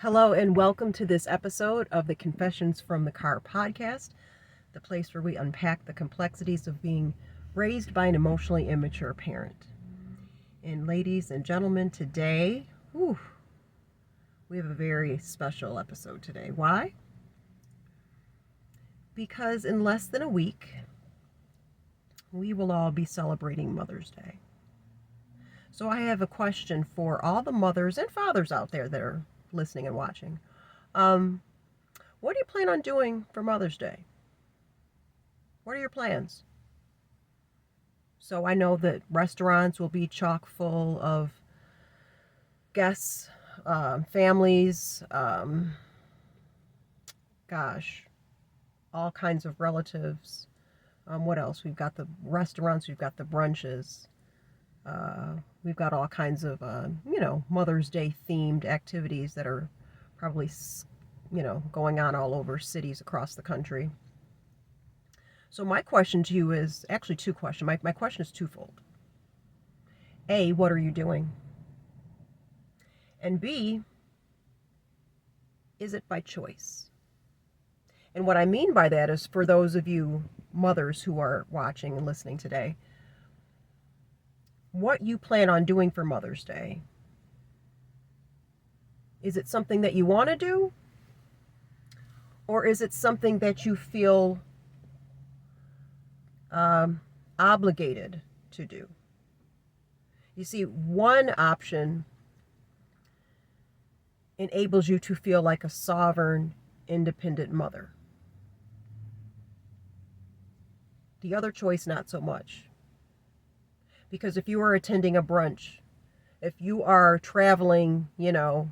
Hello and welcome to this episode of the Confessions from the Car podcast, the place where we unpack the complexities of being raised by an emotionally immature parent. And ladies and gentlemen, today, we have a very special episode today. Why? Because in less than a week, we will all be celebrating Mother's Day. So I have a question for all the mothers and fathers out there that are listening and watching. What do you plan on doing for Mother's Day? What are your plans? So I know that restaurants will be chock full of guests, families, all kinds of relatives. What else? We've got the restaurants, we've got the brunches. We've got all kinds of, Mother's Day themed activities that are probably, going on all over cities across the country. So my question to you is actually two questions. My question is twofold. A, what are you doing? And B, is it by choice? And what I mean by that is for those of you mothers who are watching and listening today, what you plan on doing for Mother's Day. Is it something that you want to do? Or is it something that you feel obligated to do? You see, one option enables you to feel like a sovereign, independent mother. The other choice, not so much. Because if you are attending a brunch, if you are traveling, a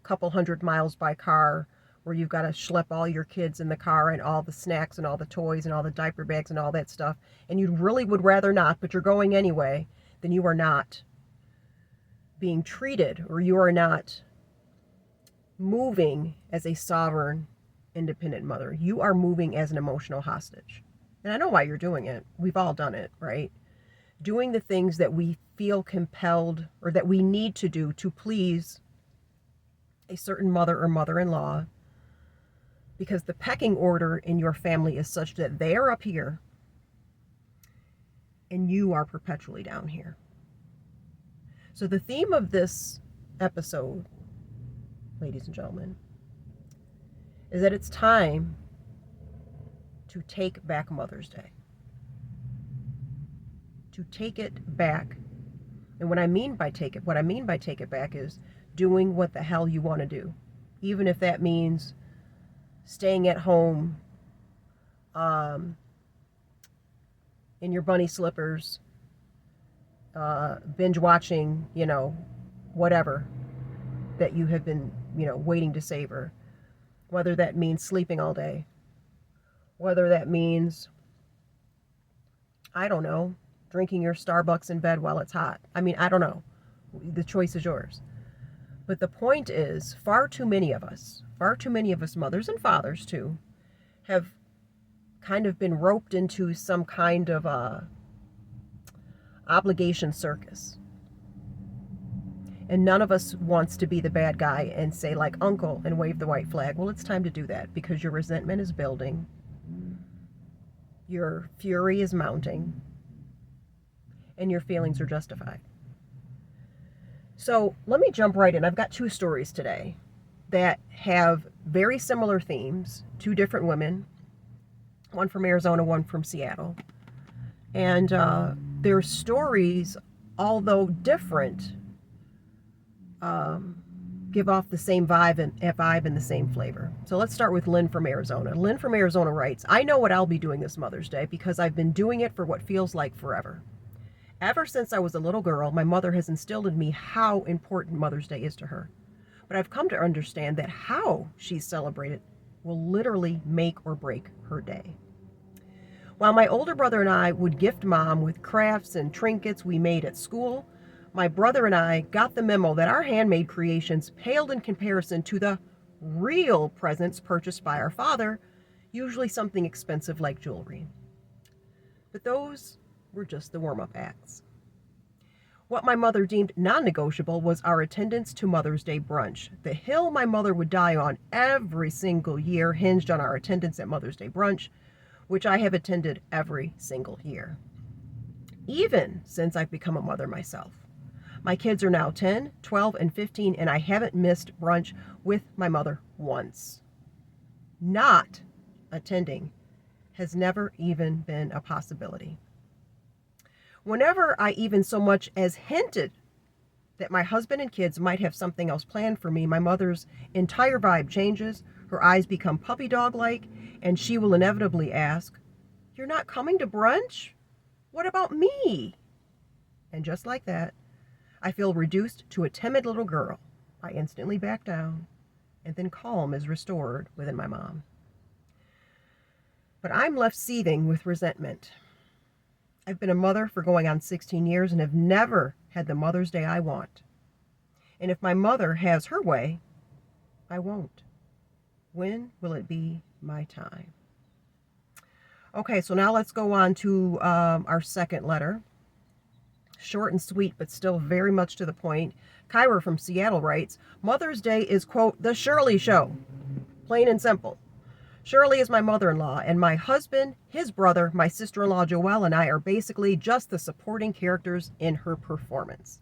couple 100 miles by car, where you've got to schlep all your kids in the car and all the snacks and all the toys and all the diaper bags and all that stuff, and you really would rather not, but you're going anyway, then you are not being treated, or you are not moving as a sovereign, independent mother. You are moving as an emotional hostage. And I know why you're doing it. We've all done it, right? Doing the things that we feel compelled or that we need to do to please a certain mother or mother-in-law, because the pecking order in your family is such that they are up here and you are perpetually down here. So the theme of this episode, ladies and gentlemen, is that it's time to take back Mother's Day. To take it back. And what I mean by take it back is doing what the hell you want to do. Even if that means staying at home in your bunny slippers, binge watching, whatever that you have been, waiting to savor. Whether that means sleeping all day. Whether that means, I don't know, drinking your Starbucks in bed while it's hot. I don't know. The choice is yours. But the point is, far too many of us, mothers and fathers too, have kind of been roped into some kind of obligation circus. And none of us wants to be the bad guy and say, like, uncle, and wave the white flag. Well, it's time to do that because your resentment is building. Your fury is mounting. And your feelings are justified. So let me jump right in. I've got two stories today that have very similar themes. Two different women, one from Arizona, one from Seattle. And their stories, although different, give off the same vibe and the same flavor. So let's start with Lynn from Arizona. Lynn from Arizona writes, I know what I'll be doing this Mother's Day because I've been doing it for what feels like forever. Ever since I was a little girl, my mother has instilled in me how important Mother's Day is to her. But I've come to understand that how she's celebrated will literally make or break her day. While my older brother and I would gift Mom with crafts and trinkets we made at school, my brother and I got the memo that our handmade creations paled in comparison to the real presents purchased by our father, usually something expensive like jewelry. But those were just the warm-up acts. What my mother deemed non-negotiable was our attendance to Mother's Day brunch. The hill my mother would die on every single year hinged on our attendance at Mother's Day brunch, which I have attended every single year, even since I've become a mother myself. My kids are now 10, 12, and 15, and I haven't missed brunch with my mother once. Not attending has never even been a possibility. Whenever I even so much as hinted that my husband and kids might have something else planned for me, my mother's entire vibe changes, her eyes become puppy dog-like, and she will inevitably ask, "You're not coming to brunch? What about me?" And just like that, I feel reduced to a timid little girl. I instantly back down, and then calm is restored within my mom. But I'm left seething with resentment. I've been a mother for going on 16 years and have never had the Mother's Day I want. And if my mother has her way, I won't. When will it be my time? Okay, so now let's go on to our second letter. Short and sweet, but still very much to the point. Kyra from Seattle writes, Mother's Day is, quote, the Shirley Show. Plain and simple. Shirley is my mother-in-law, and my husband, his brother, my sister-in-law Joelle, and I are basically just the supporting characters in her performance.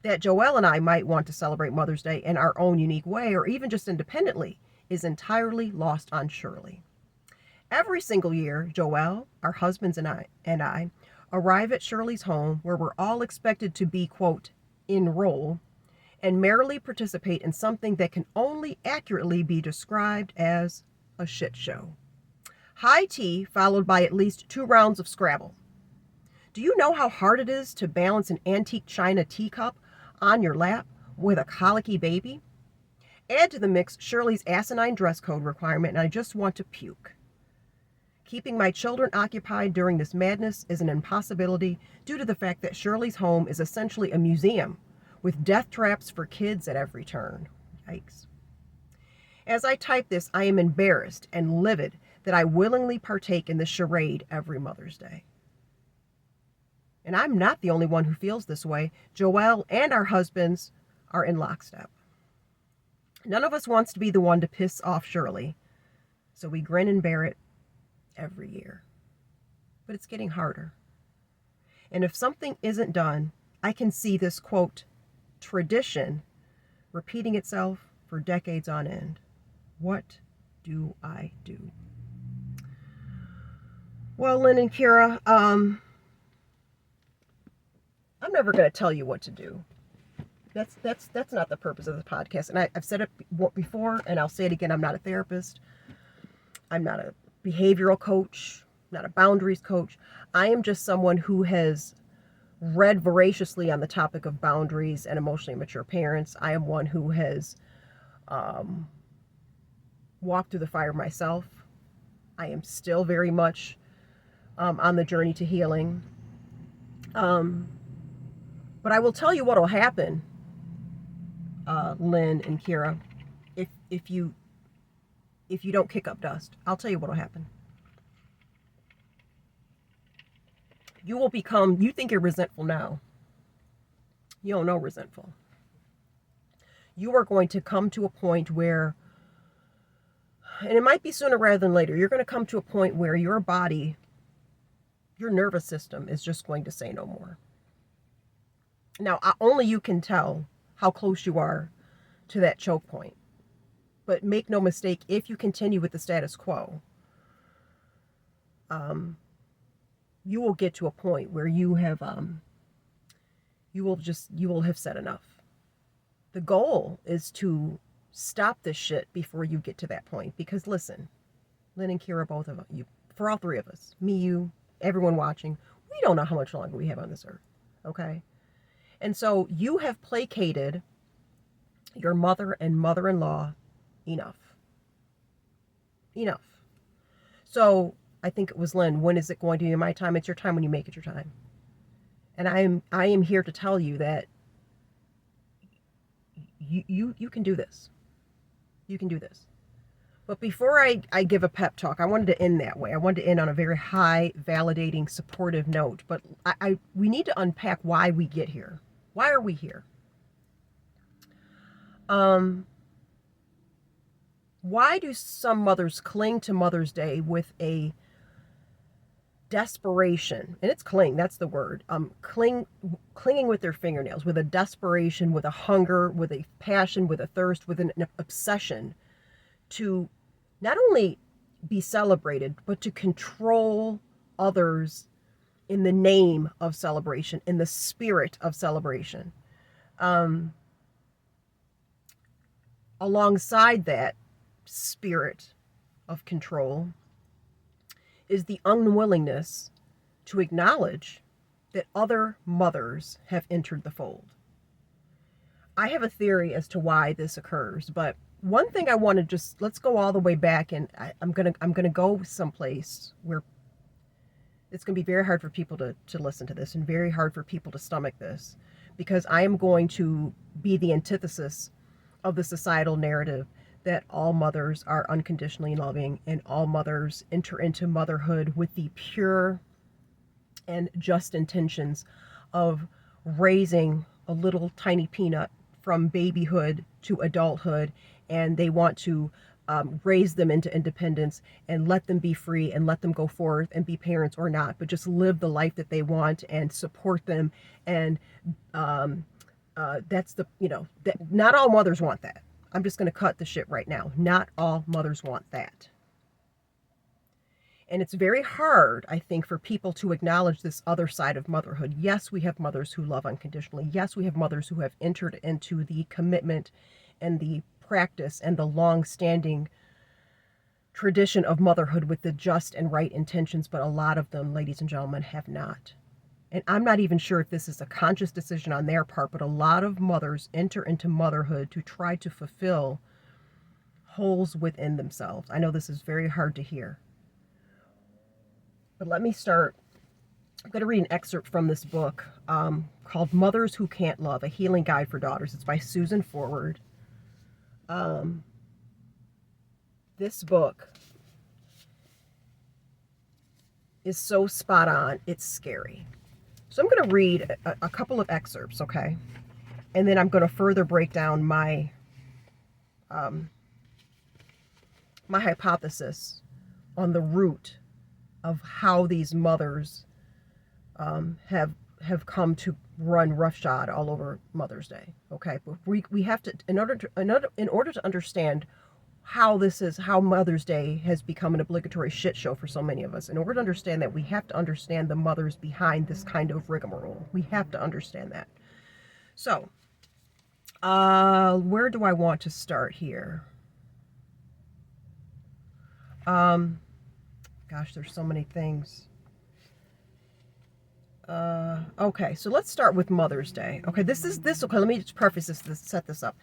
That Joelle and I might want to celebrate Mother's Day in our own unique way, or even just independently, is entirely lost on Shirley. Every single year, Joelle, our husbands, and I arrive at Shirley's home, where we're all expected to be, quote, enroll, and merrily participate in something that can only accurately be described as a shit show. High tea followed by at least 2 rounds of Scrabble. Do you know how hard it is to balance an antique china teacup on your lap with a colicky baby? Add to the mix Shirley's asinine dress code requirement, and I just want to puke. Keeping my children occupied during this madness is an impossibility due to the fact that Shirley's home is essentially a museum with death traps for kids at every turn. Yikes. As I type this, I am embarrassed and livid that I willingly partake in this charade every Mother's Day. And I'm not the only one who feels this way. Joelle and our husbands are in lockstep. None of us wants to be the one to piss off Shirley, so we grin and bear it every year. But it's getting harder. And if something isn't done, I can see this, quote, tradition repeating itself for decades on end. What do I do? Well, Lynn and Kira, I'm never going to tell you what to do. That's not the purpose of the podcast. And I've said it before, and I'll say it again. I'm not a therapist. I'm not a behavioral coach, not a boundaries coach. I am just someone who has read voraciously on the topic of boundaries and emotionally immature parents. I am one who has walked through the fire myself. I am still very much on the journey to healing. But I will tell you what will happen, Lynn and Kira, if you don't kick up dust. I'll tell you what will happen. You think you're resentful now. You don't know resentful. You are going to come to a point where, and it might be sooner rather than later, you're going to come to a point where your body, your nervous system is just going to say no more. Now, only you can tell how close you are to that choke point. But make no mistake, if you continue with the status quo, you will get to a point where you will have said enough. The goal is to stop this shit before you get to that point. Because listen, Lynn and Kira, both of you, for all 3 of us, me, you, everyone watching, we don't know how much longer we have on this earth. Okay? And so you have placated your mother and mother-in-law enough. So I think it was Lynn, when is it going to be my time? It's your time when you make it your time. And I am here to tell you that you can do this. You can do this. But before I give a pep talk, I wanted to end that way. I wanted to end on a very high, validating, supportive note. But we need to unpack why we get here. Why are we here? Why do some mothers cling to Mother's Day with a desperation? And it's cling, that's the word. Clinging with their fingernails, with a desperation, with a hunger, with a passion, with a thirst, with an obsession to not only be celebrated, but to control others in the name of celebration, in the spirit of celebration. Alongside that spirit of control is the unwillingness to acknowledge that other mothers have entered the fold. I have a theory as to why this occurs, but one thing I want to let's go all the way back, and I'm gonna go someplace where it's gonna be very hard for people to listen to this, and very hard for people to stomach this, because I am going to be the antithesis of the societal narrative that all mothers are unconditionally loving and all mothers enter into motherhood with the pure and just intentions of raising a little tiny peanut from babyhood to adulthood, and they want to raise them into independence and let them be free and let them go forth and be parents or not, but just live the life that they want and support them. And that's the, that not all mothers want that. I'm just going to cut the shit right now. Not all mothers want that. And it's very hard, I think, for people to acknowledge this other side of motherhood. Yes, we have mothers who love unconditionally. Yes, we have mothers who have entered into the commitment and the practice and the long-standing tradition of motherhood with the just and right intentions, but a lot of them, ladies and gentlemen, have not. And I'm not even sure if this is a conscious decision on their part, but a lot of mothers enter into motherhood to try to fulfill holes within themselves. I know this is very hard to hear. But let me start. I'm going to read an excerpt from this book called Mothers Who Can't Love, A Healing Guide for Daughters. It's by Susan Forward. This book is so spot on, it's scary. So I'm going to read a couple of excerpts, okay? And then I'm going to further break down my my hypothesis on the root of how these mothers have come to run roughshod all over Mother's Day, okay? But we have to, in order to understand how Mother's Day has become an obligatory shit show for so many of us. In order to understand that, we have to understand the mothers behind this kind of rigmarole. We have to understand that. So, where do I want to start here? Gosh, there's so many things. Okay, so let's start with Mother's Day. Okay, okay, let me just preface this, set this up.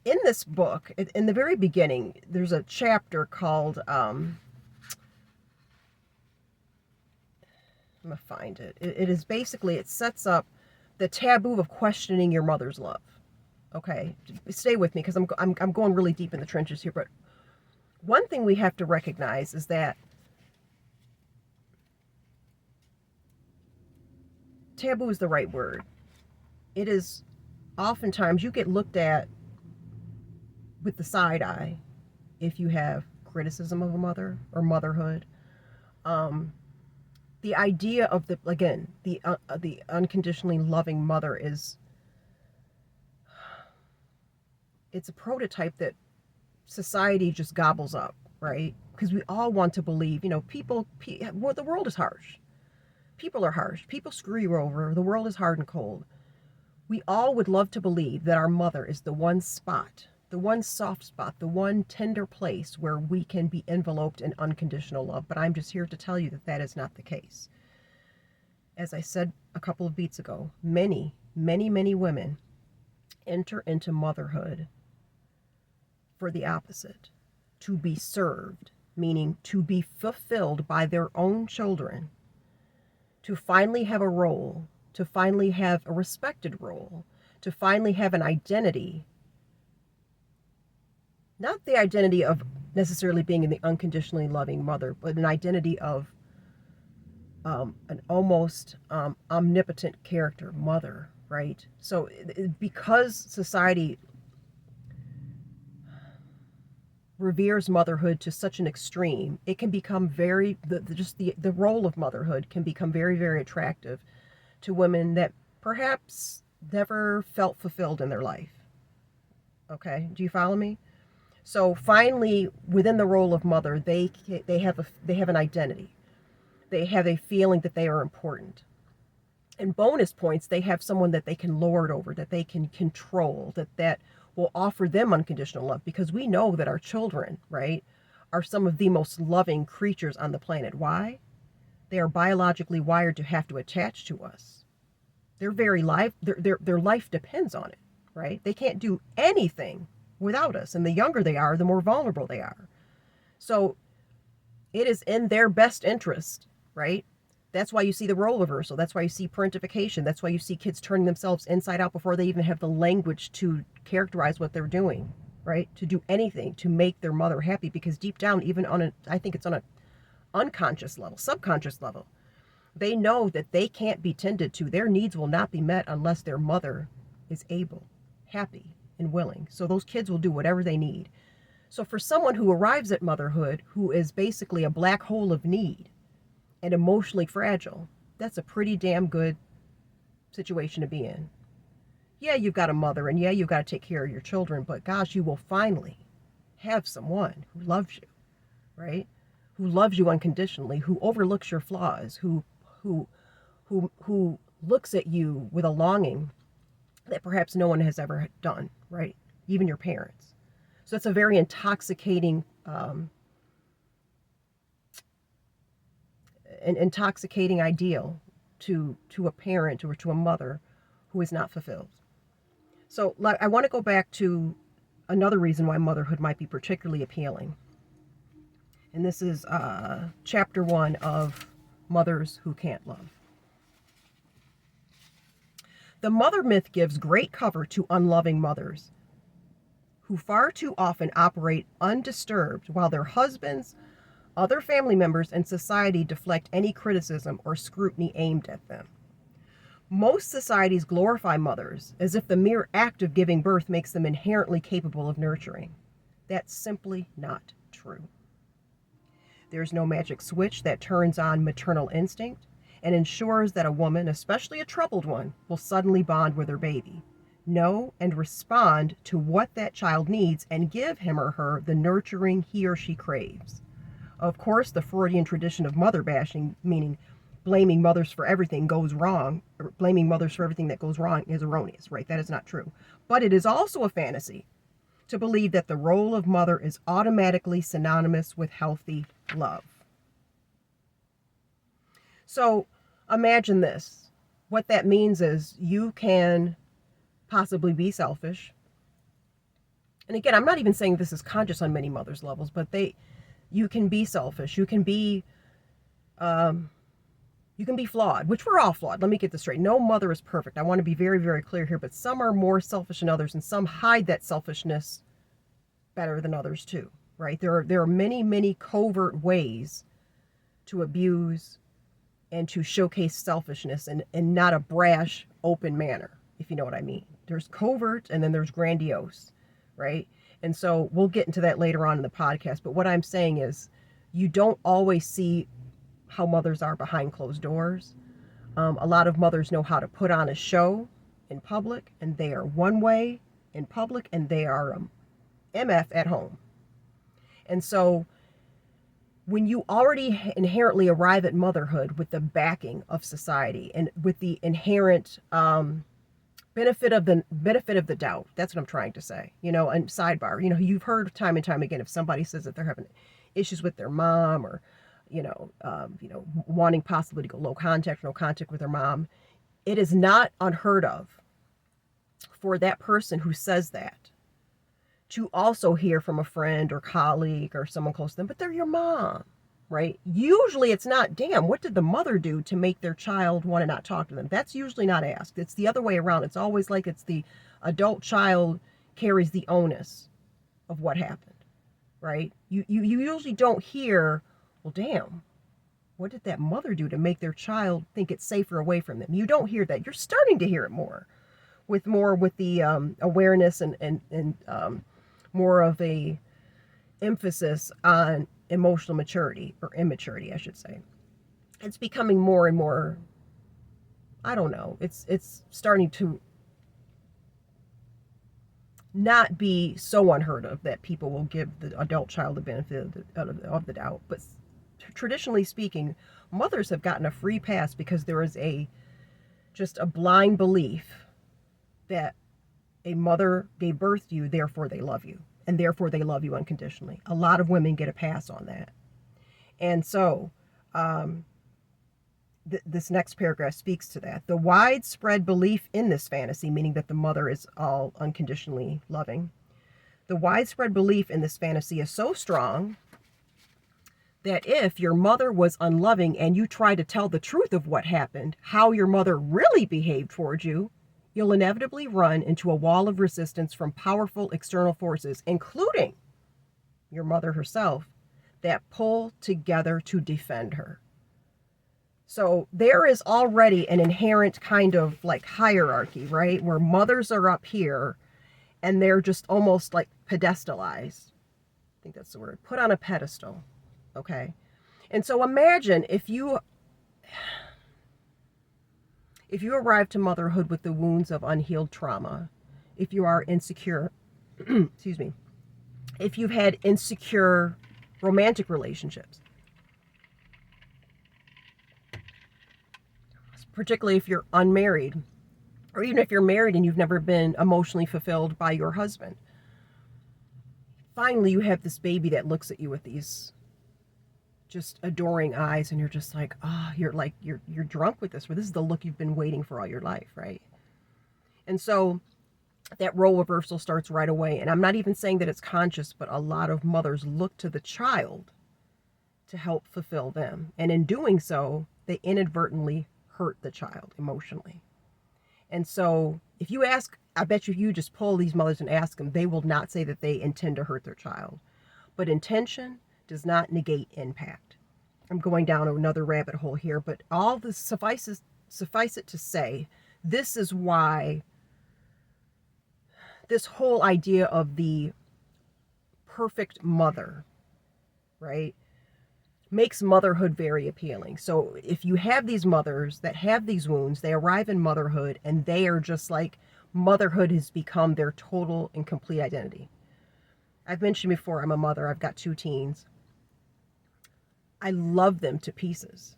In this book, in the very beginning, there's a chapter called, I'm going to find it. It is basically, it sets up the taboo of questioning your mother's love. Okay, stay with me because I'm going really deep in the trenches here. But one thing we have to recognize is that taboo is the right word. It is oftentimes you get looked at with the side eye if you have criticism of a mother or motherhood. The idea of the unconditionally loving mother it's a prototype that society just gobbles up, right? Because we all want to believe, well, the world is harsh. People are harsh. People screw you over. The world is hard and cold. We all would love to believe that our mother is the one spot, the one soft spot, the one tender place where we can be enveloped in unconditional love. But I'm just here to tell you that that is not the case. As I said a couple of beats ago, many, many, many women enter into motherhood for the opposite, to be served, meaning to be fulfilled by their own children, to finally have a role, to finally have a respected role, to finally have an identity. Not the identity of necessarily being the unconditionally loving mother, but an identity of an almost omnipotent character, mother, right? So because society reveres motherhood to such an extreme, it can become very, the role of motherhood can become very, very attractive to women that perhaps never felt fulfilled in their life. Okay, do you follow me? So finally, within the role of mother, they have an identity. They have a feeling that they are important. And bonus points, they have someone that they can lord over, that they can control, that will offer them unconditional love, because we know that our children, right, are some of the most loving creatures on the planet. Why? They are biologically wired to have to attach to us. Their very life, their life depends on it, right? They can't do anything without us. And the younger they are, the more vulnerable they are. So it is in their best interest, right? That's why you see the role reversal. That's why you see parentification. That's why you see kids turning themselves inside out before they even have the language to characterize what they're doing, right? To do anything to make their mother happy, because deep down, even I think it's on an unconscious level, subconscious level, they know that they can't be tended to. Their needs will not be met unless their mother is able, happy, and willing. So those kids will do whatever they need. So for someone who arrives at motherhood, who is basically a black hole of need and emotionally fragile, that's a pretty damn good situation to be in. Yeah, you've got a mother, and yeah, you've got to take care of your children, but gosh, you will finally have someone who loves you, right? Who loves you unconditionally, who overlooks your flaws, who looks at you with a longing that perhaps no one has ever done, right? Even your parents. So it's a very intoxicating an intoxicating ideal to a parent or to a mother who is not fulfilled. So I want to go back to another reason why motherhood might be particularly appealing. And this is chapter 1 of Mothers Who Can't Love. The mother myth gives great cover to unloving mothers who far too often operate undisturbed while their husbands, other family members, and society deflect any criticism or scrutiny aimed at them. Most societies glorify mothers as if the mere act of giving birth makes them inherently capable of nurturing. That's simply not true. There's no magic switch that turns on maternal instinct and ensures that a woman, especially a troubled one, will suddenly bond with her baby, know and respond to what that child needs, and give him or her the nurturing he or she craves. Of course, the Freudian tradition of mother bashing, meaning blaming mothers for everything goes wrong, or blaming mothers for everything that goes wrong, is erroneous, right? That is not true. But it is also a fantasy to believe that the role of mother is automatically synonymous with healthy love. So imagine this. What that means is you can possibly be selfish. And again, I'm not even saying this is conscious on many mothers' levels, but you can be selfish. You can be flawed, which we're all flawed. Let me get this straight. No mother is perfect. I want to be very, very clear here, but some are more selfish than others, and some hide that selfishness better than others too, right? There are many, many covert ways to abuse and to showcase selfishness in not a brash, open manner, if you know what I mean. There's covert and then there's grandiose, right? And so we'll get into that later on in the podcast. But what I'm saying is you don't always see how mothers are behind closed doors. A lot of mothers know how to put on a show in public, and they are one way in public, and they are MF at home. And so when you already inherently arrive at motherhood with the backing of society and with the inherent benefit of the doubt, that's what I'm trying to say, and sidebar, you've heard time and time again, if somebody says that they're having issues with their mom, or wanting possibly to go no contact with their mom, it is not unheard of for that person who says that to also hear from a friend or colleague or someone close to them, but they're your mom, right? Usually it's not, damn, what did the mother do to make their child want to not talk to them? That's usually not asked. It's the other way around. It's always like it's the adult child carries the onus of what happened, right? You usually don't hear, well, damn, What did that mother do to make their child think it's safer away from them? You don't hear that. You're starting to hear it more with the awareness and more of a emphasis on emotional maturity, or immaturity, I should say. It's becoming more and more, I don't know, it's starting to not be so unheard of that people will give the adult child the benefit of the doubt. But traditionally speaking, mothers have gotten a free pass because there is just a blind belief that a mother gave birth to you, therefore they love you, and therefore they love you unconditionally. A lot of women get a pass on that. And so this next paragraph speaks to that. The widespread belief in this fantasy, meaning that the mother is all unconditionally loving, the widespread belief in this fantasy is so strong that if your mother was unloving and you try to tell the truth of what happened, how your mother really behaved towards you, you'll inevitably run into a wall of resistance from powerful external forces, including your mother herself, that pull together to defend her. So there is already an inherent kind of like hierarchy, right? Where mothers are up here and they're just almost like pedestalized. I think that's the word. Put on a pedestal. Okay. And so imagine if you arrive to motherhood with the wounds of unhealed trauma, if you are insecure, excuse me, if you've had insecure romantic relationships, particularly if you're unmarried, or even if you're married and you've never been emotionally fulfilled by your husband. Finally, you have this baby that looks at you with these just adoring eyes, and you're just like, you're drunk with this, or this is the look you've been waiting for all your life, right? And so that role reversal starts right away. And I'm not even saying that it's conscious, but a lot of mothers look to the child to help fulfill them. And in doing so, they inadvertently hurt the child emotionally. And so if you ask, I bet you just pull these mothers and ask them, they will not say that they intend to hurt their child. But intention does not negate impact. I'm going down another rabbit hole here, but all this suffice it to say, this is why this whole idea of the perfect mother, right, makes motherhood very appealing. So if you have these mothers that have these wounds, they arrive in motherhood and they are just like, motherhood has become their total and complete identity. I've mentioned before, I'm a mother. I've got 2 teens. I love them to pieces.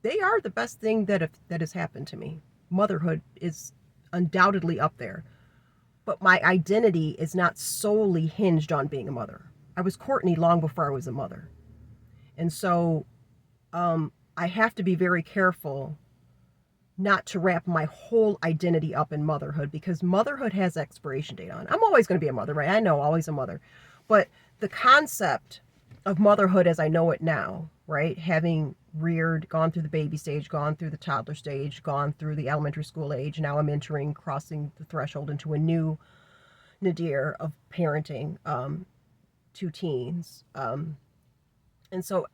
They are the best thing that has happened to me. Motherhood is undoubtedly up there. But my identity is not solely hinged on being a mother. I was Courtney long before I was a mother. And so I have to be very careful not to wrap my whole identity up in motherhood, because motherhood has expiration date on. I'm always going to be a mother, right? I know, always a mother. But the concept of motherhood as I know it now, right? Having reared, gone through the baby stage, gone through the toddler stage, gone through the elementary school age, now I'm crossing the threshold into a new nadir of parenting 2 teens. And so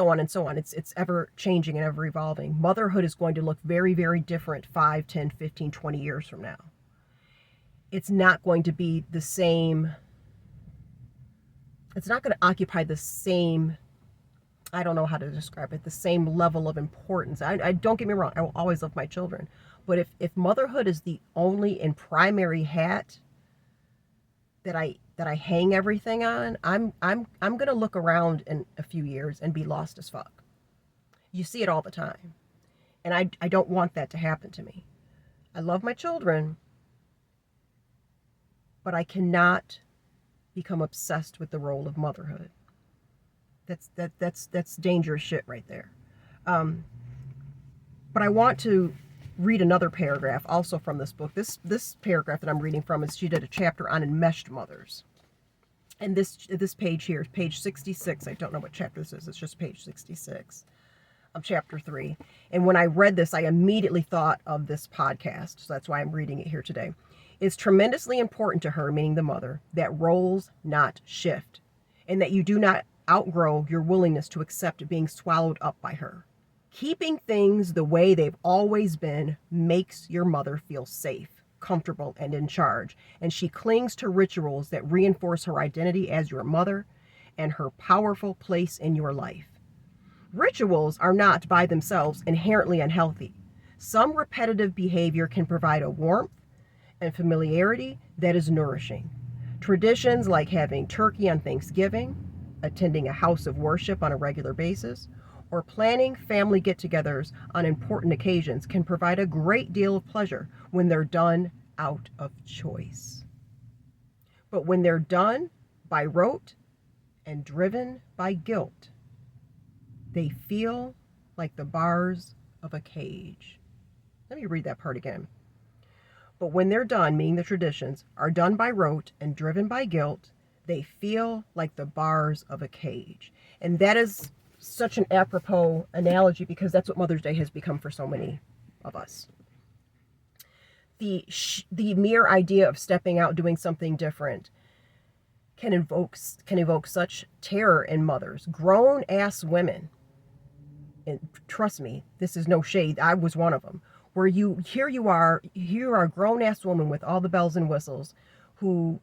on and so on. It's ever changing and ever evolving. Motherhood is going to look very, very different 5, 10, 15, 20 years from now. It's not going to be the same. It's not going to occupy the same, I don't know how to describe it, the same level of importance. I don't get me wrong, I will always love my children. But if motherhood is the only and primary hat that I hang everything on, I'm going to look around in a few years and be lost as fuck. You see it all the time. And I don't want that to happen to me. I love my children, but I cannot become obsessed with the role of motherhood. That's dangerous shit right there. But I want to read another paragraph also from this book. This paragraph that I'm reading from is, she did a chapter on enmeshed mothers. And this page here, page 66, I don't know what chapter this is, it's just page 66 of chapter 3. And when I read this, I immediately thought of this podcast. So that's why I'm reading it here today. It's tremendously important to her, meaning the mother, that roles not shift, and that you do not outgrow your willingness to accept being swallowed up by her. Keeping things the way they've always been makes your mother feel safe, comfortable, and in charge, and she clings to rituals that reinforce her identity as your mother and her powerful place in your life. Rituals are not by themselves inherently unhealthy. Some repetitive behavior can provide a warmth and familiarity that is nourishing. Traditions like having turkey on Thanksgiving, attending a house of worship on a regular basis, or planning family get-togethers on important occasions can provide a great deal of pleasure when they're done out of choice. But when they're done by rote and driven by guilt, they feel like the bars of a cage. Let me read that part again. But when they're done, meaning the traditions, are done by rote and driven by guilt, they feel like the bars of a cage. And that is such an apropos analogy because that's what Mother's Day has become for so many of us. The mere idea of stepping out, doing something different, can evoke such terror in mothers, grown-ass women. And trust me, this is no shade. I was one of them. Where here you are a grown-ass woman with all the bells and whistles, who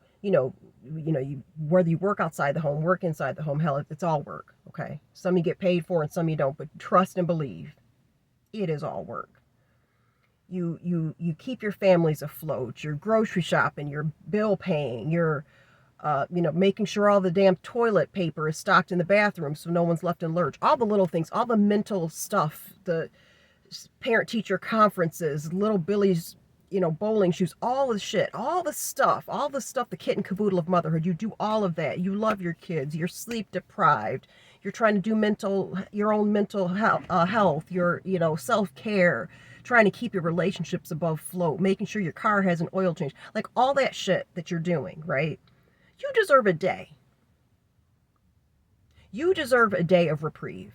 whether you work outside the home, work inside the home, hell, it's all work. Okay, some you get paid for and some you don't, but trust and believe, it is all work. You keep your families afloat. You're grocery shopping, you're bill paying, you're making sure all the damn toilet paper is stocked in the bathroom so no one's left in lurch. All the little things, all the mental stuff, the parent-teacher conferences, little Billy's, bowling shoes, all the shit, all the stuff, the kit and caboodle of motherhood. You do all of that. You love your kids. You're sleep deprived. You're trying to do your own mental health, your, self-care, trying to keep your relationships above float, making sure your car has an oil change, like all that shit that you're doing, right? You deserve a day. You deserve a day of reprieve.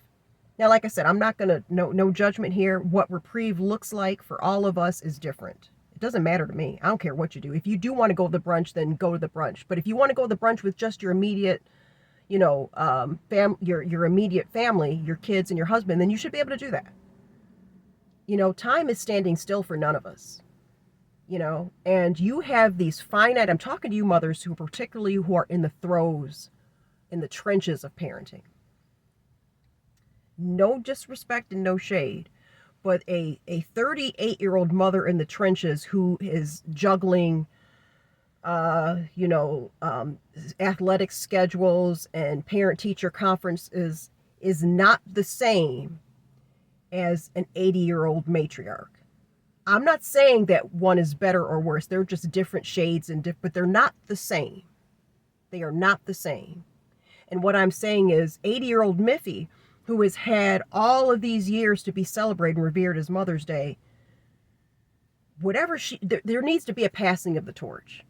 Now, like I said, I'm not going to, no judgment here. What reprieve looks like for all of us is different. It doesn't matter to me. I don't care what you do. If you do want to go to the brunch, then go to the brunch. But if you want to go to the brunch with just your immediate, your immediate family, your kids and your husband, then you should be able to do that. Time is standing still for none of us. And you have these finite, I'm talking to you mothers who are in the throes, in the trenches of parenting. No disrespect and no shade, but a 38-year-old mother in the trenches who is juggling, athletic schedules and parent-teacher conferences is not the same as an 80-year-old matriarch. I'm not saying that one is better or worse. They're just different shades, but they're not the same. They are not the same. And what I'm saying is 80-year-old Miffy, who has had all of these years to be celebrated and revered as Mother's Day, there needs to be a passing of the torch.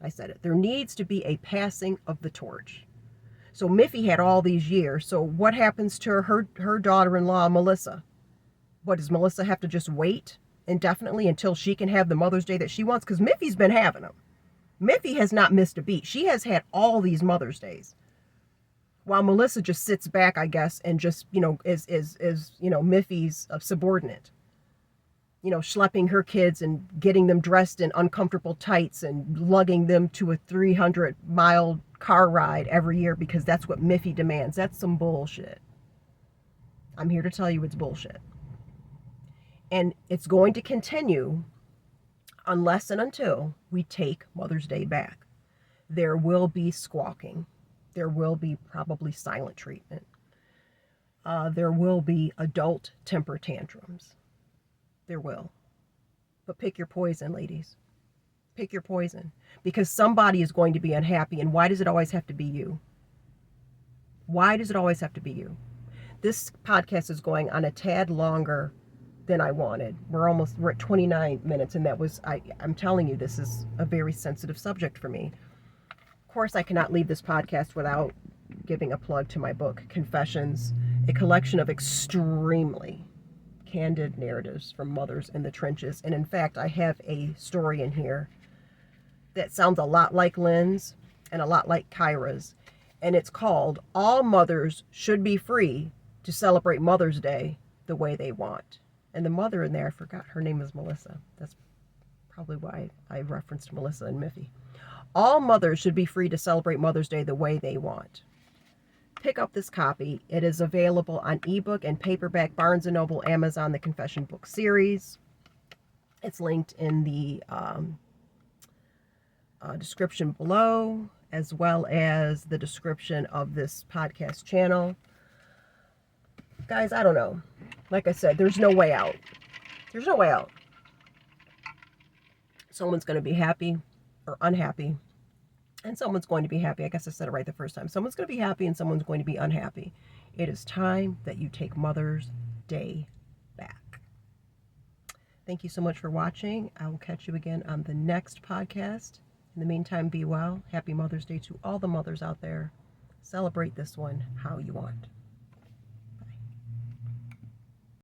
I said it. There needs to be a passing of the torch. So Miffy had all these years. So what happens to her daughter-in-law, Melissa? What, does Melissa have to just wait indefinitely until she can have the Mother's Day that she wants? Because Miffy's been having them. Miffy has not missed a beat. She has had all these Mother's Days. While Melissa just sits back, I guess, and just, is Miffy's subordinate. Schlepping her kids and getting them dressed in uncomfortable tights and lugging them to a 300-mile car ride every year because that's what Miffy demands. That's some bullshit. I'm here to tell you it's bullshit. And it's going to continue unless and until we take Mother's Day back. There will be squawking. There will be probably silent treatment. There will be adult temper tantrums. There will. But pick your poison, ladies. Pick your poison. Because somebody is going to be unhappy. And why does it always have to be you? Why does it always have to be you? This podcast is going on a tad longer than I wanted. We're at 29 minutes, and I'm telling you, this is a very sensitive subject for me. Of course, I cannot leave this podcast without giving a plug to my book, Confessions, a collection of extremely candid narratives from mothers in the trenches. And in fact, I have a story in here that sounds a lot like Lynn's and a lot like Kyra's. and it's called All Mothers Should Be Free to Celebrate Mother's Day the Way They Want. And the mother in there, I forgot, her name is Melissa. That's probably why I referenced Melissa and Miffy. All mothers should be free to celebrate Mother's Day the way they want. Pick up this copy. It is available on ebook and paperback, Barnes & Noble, Amazon, the Confession Book Series. It's linked in the description below, as well as the description of this podcast channel. Guys, I don't know. Like I said, there's no way out. There's no way out. Someone's going to be happy or unhappy, and someone's going to be happy. I guess I said it right the first time. Someone's going to be happy and someone's going to be unhappy. It is time that you take Mother's Day back. Thank you so much for watching. I will catch you again on the next podcast. In the meantime, be well. Happy Mother's Day to all the mothers out there. Celebrate this one how you want.